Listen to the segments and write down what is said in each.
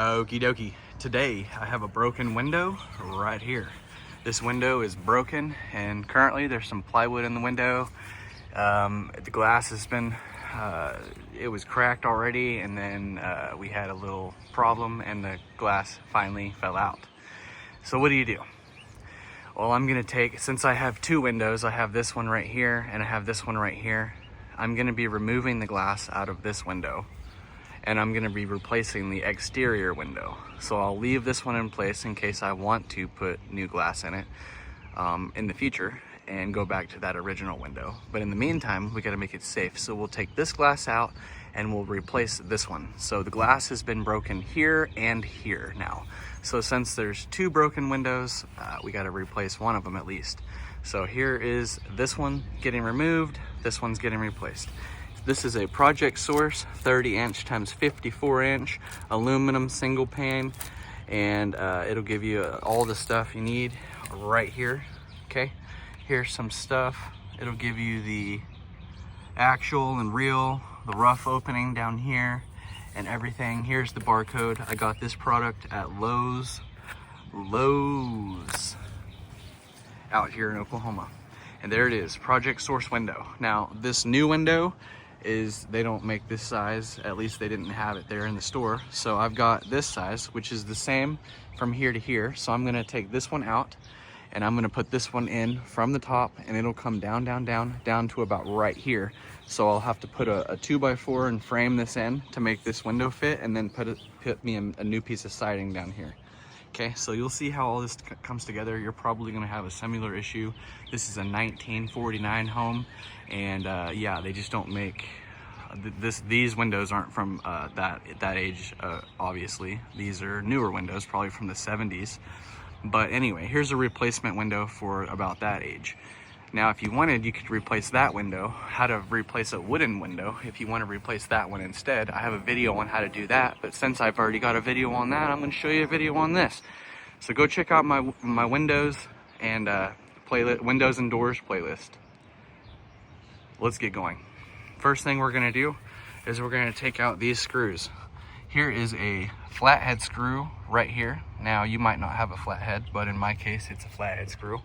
Okie dokie. Today I have a broken window right here. This window is broken and currently there's some plywood in the window. The glass has been, it was cracked already, and then we had a little problem and the glass finally fell out. So what do you do? Well, I'm gonna take, since I have two windows, I have this one right here and I have this one right here. I'm gonna be removing the glass out of this window, and I'm gonna be replacing the exterior window. So I'll leave this one in place in case I want to put new glass in it in the future and go back to that original window. But in the meantime, we gotta make it safe. So we'll take this glass out and we'll replace this one. So the glass has been broken here and here now. So since there's two broken windows, we gotta replace one of them at least. So here is this one getting removed, this one's getting replaced. This is a Project Source 30-inch times 54-inch aluminum single pane, and it'll give you all the stuff you need right here. Okay, here's some stuff. It'll give you the actual and real, the rough opening down here and everything. Here's the barcode. I got this product at Lowe's out here in Oklahoma. And there it is, Project Source window. Now, this new window is, they don't make this size, at least they didn't have it there in the store. So I've got this size, which is the same from here to here. So I'm gonna take this one out and I'm gonna put this one in from the top, and it'll come down to about right here. So I'll have to put a 2x4 and frame this in to make this window fit, and then put me a new piece of siding down here. Okay, so you'll see how all this comes together. You're probably gonna have a similar issue. This is a 1949 home, and yeah, they just don't make, these windows aren't from that age, obviously. These are newer windows, probably from the 70s. But anyway, here's a replacement window for about that age. Now, if you wanted, you could replace that window, how to replace a wooden window. If you want to replace that one instead, I have a video on how to do that. But since I've already got a video on that, I'm going to show you a video on this. So go check out my windows and playlist, windows and doors playlist. Let's get going. First thing we're going to do is we're going to take out these screws. Here is a flathead screw right here. Now, you might not have a flathead, but in my case, it's a flathead screw.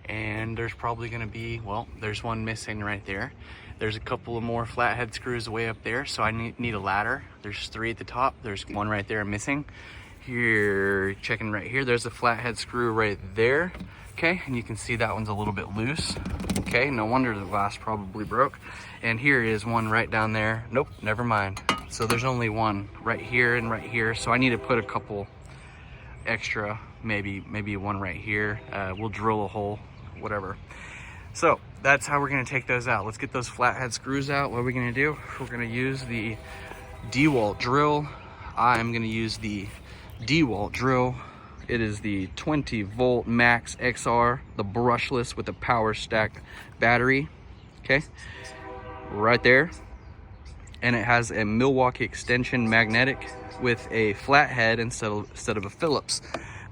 And there's probably gonna be, well, there's one missing right there. There's a couple of more flathead screws way up there, so I need a ladder. There's 3 at the top. There's one right there missing. Here, checking right here, there's a flathead screw right there. Okay, and you can see that one's a little bit loose. Okay, no wonder the glass probably broke. And here is one right down there. Nope, never mind. So there's only one right here and right here. So I need to put a couple extra, maybe one right here. We'll drill a hole, whatever. So that's how we're gonna take those out. Let's get those flathead screws out. What are we gonna do? We're gonna use the DeWalt drill. I'm gonna use the DeWalt drill. It is the 20 volt Max XR, the brushless with the power stack battery. Okay, right there. And it has a Milwaukee extension magnetic with a flathead instead of a Phillips.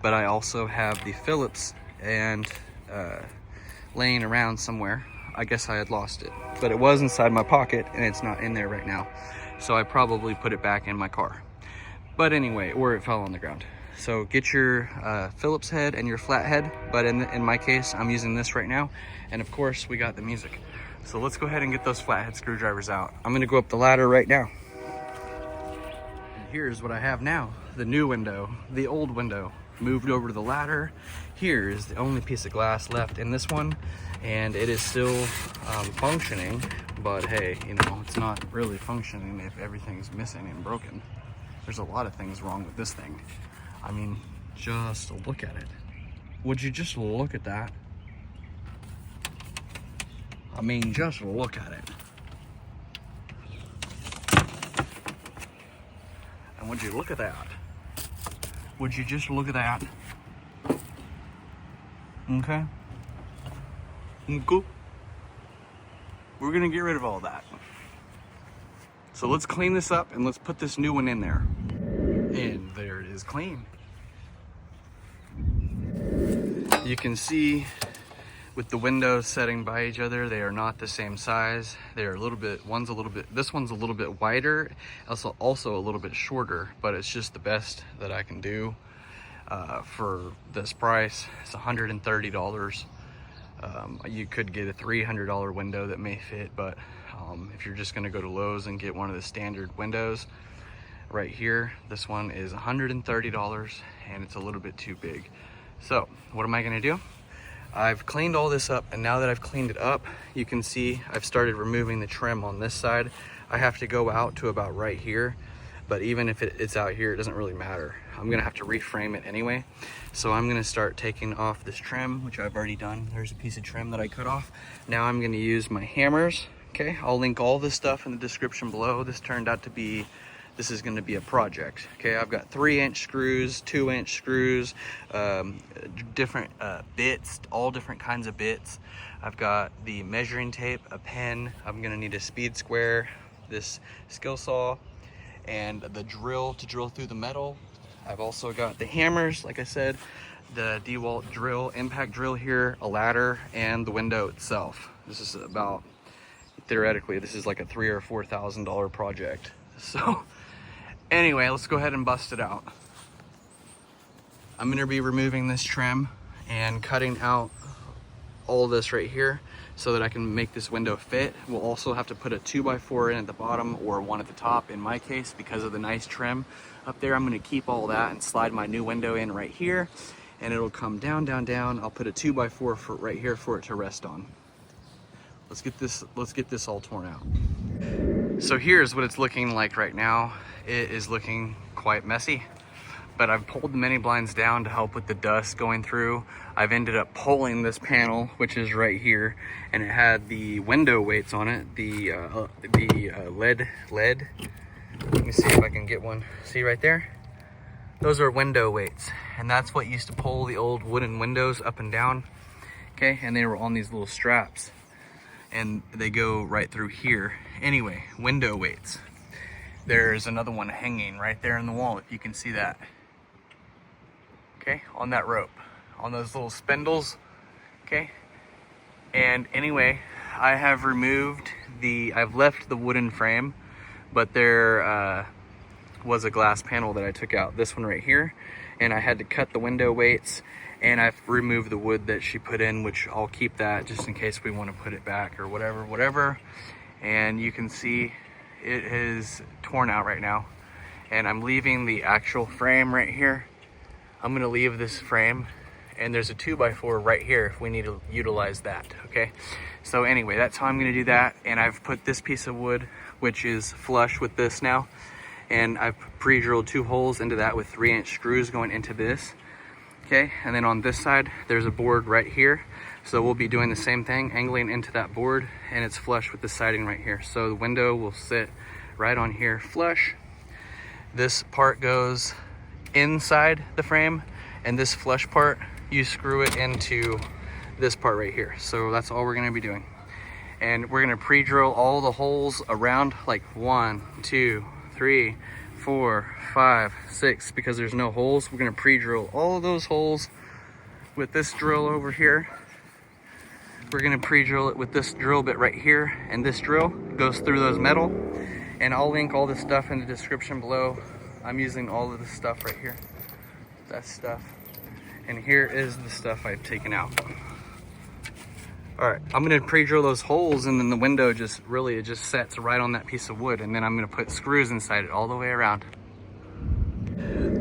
But I also have the Phillips and laying around somewhere. I guess I had lost it, but it was inside my pocket and it's not in there right now. So I probably put it back in my car. But anyway, or it fell on the ground. So get your Phillips head and your flathead, but in my case, I'm using this right now. And of course, we got the music. So let's go ahead and get those flathead screwdrivers out. I'm gonna go up the ladder right now. And here's what I have now. The new window, the old window, moved over to the ladder. Here is the only piece of glass left in this one, and it is still functioning, but hey, you know, it's not really functioning if everything's missing and broken. There's a lot of things wrong with this thing. I mean, just look at it. Would you just look at that? I mean, just look at it. And would you look at that? Would you just look at that? Okay. Cool. We're gonna get rid of all that. So let's clean this up and let's put this new one in there. And there it is, clean. You can see with the windows setting by each other, they are not the same size. They're this one's a little bit wider, also a little bit shorter, but it's just the best that I can do for this price. It's $130. You could get a $300 window that may fit, but if you're just gonna go to Lowe's and get one of the standard windows right here, this one is $130 and it's a little bit too big. So what am I gonna do? I've cleaned all this up, and now that I've cleaned it up, you can see I've started removing the trim on this side. I have to go out to about right here, but even if it's out here, it doesn't really matter. I'm gonna have to reframe it anyway. So I'm gonna start taking off this trim, which I've already done. There's a piece of trim that I cut off. Now I'm gonna use my hammers, okay? I'll link all this stuff in the description below. This is gonna be a project, okay? I've got 3-inch screws, 2-inch screws, different bits, all different kinds of bits. I've got the measuring tape, a pen. I'm gonna need a speed square, this skill saw, and the drill to drill through the metal. I've also got the hammers, like I said, the DeWalt drill, impact drill here, a ladder, and the window itself. This is about, theoretically, this is like a $3,000 or $4,000 project. So anyway, let's go ahead and bust it out. I'm gonna be removing this trim and cutting out all this right here so that I can make this window fit. We'll also have to put a 2x4 in at the bottom or one at the top in my case because of the nice trim up there. I'm gonna keep all that and slide my new window in right here, and it'll come down, down, down. I'll put a 2x4 for right here for it to rest on. Let's get this all torn out. So here's what it's looking like right now. It is looking quite messy, but I've pulled the mini blinds down to help with the dust going through. I've ended up pulling this panel, which is right here, and it had the window weights on it, the lead. Let me see if I can get one. See right there? Those are window weights, and that's what used to pull the old wooden windows up and down, okay? And they were on these little straps, and they go right through here. Anyway, window weights. There's another one hanging right there in the wall, if you can see that. Okay, on that rope, on those little spindles, okay? And anyway, I've left the wooden frame, but there was a glass panel that I took out, this one right here, and I had to cut the window weights, and I've removed the wood that she put in, which I'll keep that just in case we want to put it back or whatever. And you can see it is torn out right now, and I'm leaving the actual frame right here. I'm gonna leave this frame, and there's a 2x4 right here if we need to utilize that, okay? So anyway, that's how I'm gonna do that, and I've put this piece of wood, which is flush with this now, and I've pre-drilled 2 holes into that with 3-inch screws going into this, okay? And then on this side, there's a board right here. So we'll be doing the same thing, angling into that board, and it's flush with the siding right here. So the window will sit right on here flush. This part goes inside the frame, and this flush part, you screw it into this part right here. So that's all we're gonna be doing. And we're gonna pre-drill all the holes around, like 1, 2, 3, 4, 5, 6, because there's no holes. We're gonna pre-drill all of those holes with this drill over here. We're gonna pre-drill it with this drill bit right here, and this drill goes through those metal, and I'll link all this stuff in the description below. I'm using all of this stuff right here, that stuff, and here is the stuff I've taken out. All right, I'm gonna pre-drill those holes, and then the window just sets right on that piece of wood, and then I'm gonna put screws inside it all the way around.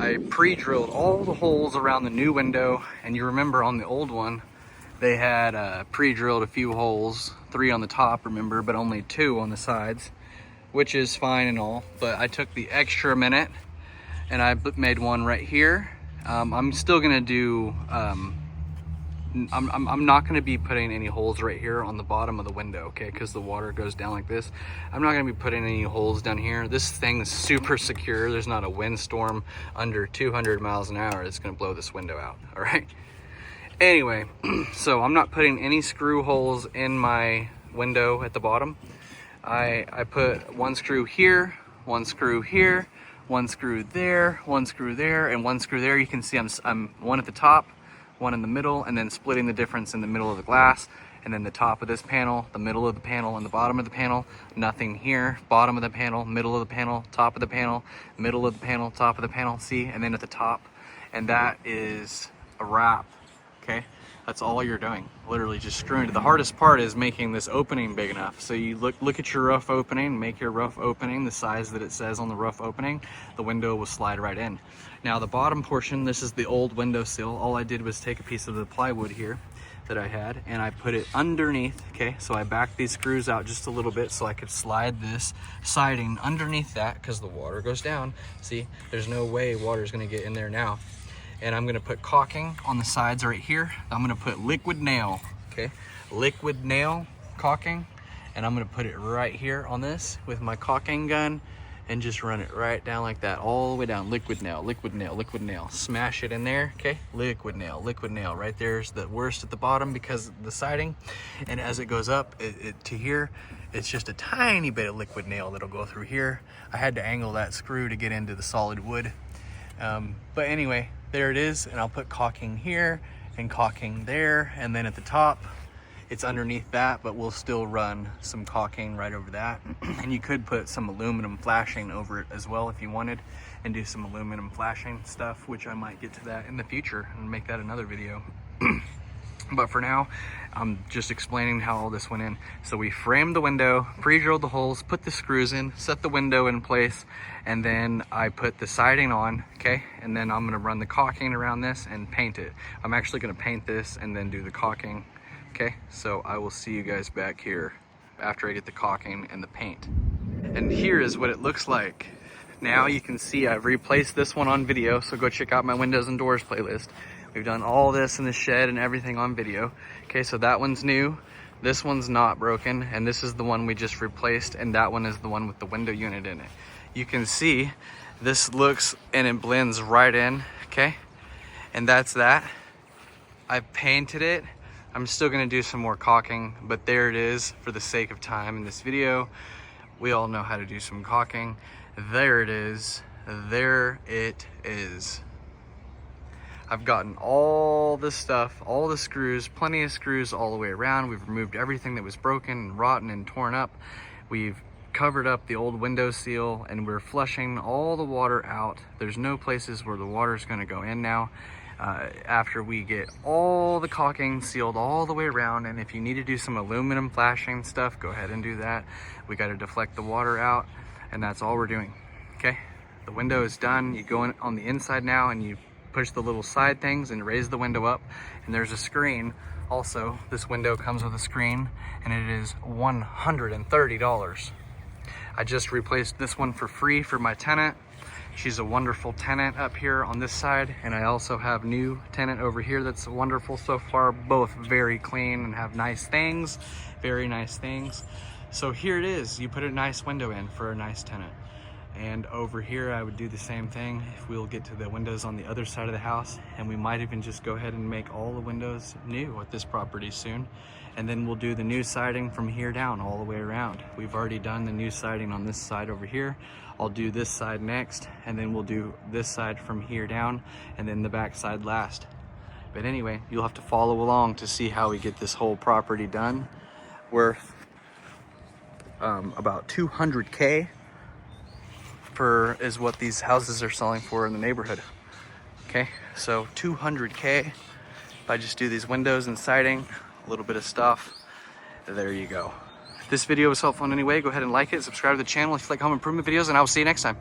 I pre-drilled all the holes around the new window, and you remember on the old one, they had pre-drilled a few holes, 3 on the top, remember, but only 2 on the sides, which is fine and all, but I took the extra minute and I made one right here. I'm still gonna do, I'm not gonna be putting any holes right here on the bottom of the window, okay, because the water goes down like this. I'm not gonna be putting any holes down here. This thing is super secure. There's not a windstorm under 200 miles an hour that's gonna blow this window out, all right? Anyway, so I'm not putting any screw holes in my window at the bottom. I put 1 screw here, 1 screw here, 1 screw there, 1 screw there, and 1 screw there. You can see I'm 1 at the top, one in the middle, and then splitting the difference in the middle of the glass. And then the top of this panel, the middle of the panel, and the bottom of the panel, nothing here. Bottom of the panel, middle of the panel, top of the panel, middle of the panel, top of the panel, see? And then at the top, and that is a wrap, okay? That's all you're doing, literally just screwing it. The hardest part is making this opening big enough. So you look at your rough opening, make your rough opening the size that it says on the rough opening, the window will slide right in. Now the bottom portion, this is the old window sill. All I did was take a piece of the plywood here that I had and I put it underneath, okay? So I backed these screws out just a little bit so I could slide this siding underneath that because the water goes down. See, there's no way water's gonna get in there now. And I'm gonna put caulking on the sides right here. I'm gonna put liquid nail, okay? Liquid nail caulking, and I'm gonna put it right here on this with my caulking gun and just run it right down like that, all the way down. Liquid nail, liquid nail, liquid nail. Smash it in there, okay? Liquid nail, liquid nail. Right there's the worst at the bottom because of the siding. And as it goes up to here, it's just a tiny bit of liquid nail that'll go through here. I had to angle that screw to get into the solid wood. But anyway, there it is. And I'll put caulking here and caulking there. And then at the top, it's underneath that, but we'll still run some caulking right over that. And you could put some aluminum flashing over it as well if you wanted, and do some aluminum flashing stuff, which I might get to that in the future and make that another video. But for now, I'm just explaining how all this went in. So we framed the window, pre-drilled the holes, put the screws in, set the window in place, and then I put the siding on, okay? And then I'm gonna run the caulking around this and paint it. I'm actually gonna paint this and then do the caulking. Okay, so I will see you guys back here after I get the caulking and the paint. And here is what it looks like. Now you can see I've replaced this one on video, so go check out my windows and doors playlist. We've done all this in the shed and everything on video. Okay, so that one's new, this one's not broken, and this is the one we just replaced, and that one is the one with the window unit in it. You can see this looks and it blends right in, okay? And that's that. I've painted it. I'm still gonna do some more caulking, but there it is for the sake of time in this video. We all know how to do some caulking. There it is, there it is. I've gotten all the stuff, all the screws, plenty of screws all the way around. We've removed everything that was broken and rotten and torn up. We've covered up the old window seal and we're flushing all the water out. There's no places where the water's gonna go in now. After we get all the caulking sealed all the way around, and if you need to do some aluminum flashing stuff, go ahead and do that. We got to deflect the water out, and that's all we're doing. Okay, the window is done. You go in on the inside now and you push the little side things and raise the window up, and there's a screen. Also, this window comes with a screen and it is $130. I just replaced this one for free for my tenant. She's a wonderful tenant up here on this side, and I also have new tenant over here that's wonderful so far. Both very clean and have nice things, very nice things. So here it is, you put a nice window in for a nice tenant. And over here I would do the same thing if we'll get to the windows on the other side of the house, and we might even just go ahead and make all the windows new at this property soon. And then we'll do the new siding from here down all the way around. We've already done the new siding on this side over here. I'll do this side next, and then we'll do this side from here down, and then the back side last. But anyway, you'll have to follow along to see how we get this whole property done. Worth about $200K is what these houses are selling for in the neighborhood. Okay, so $200K. If I just do these windows and siding, a little bit of stuff, there you go. If this video was helpful in any way, go ahead and like it, subscribe to the channel if you like home improvement videos, and I will see you next time.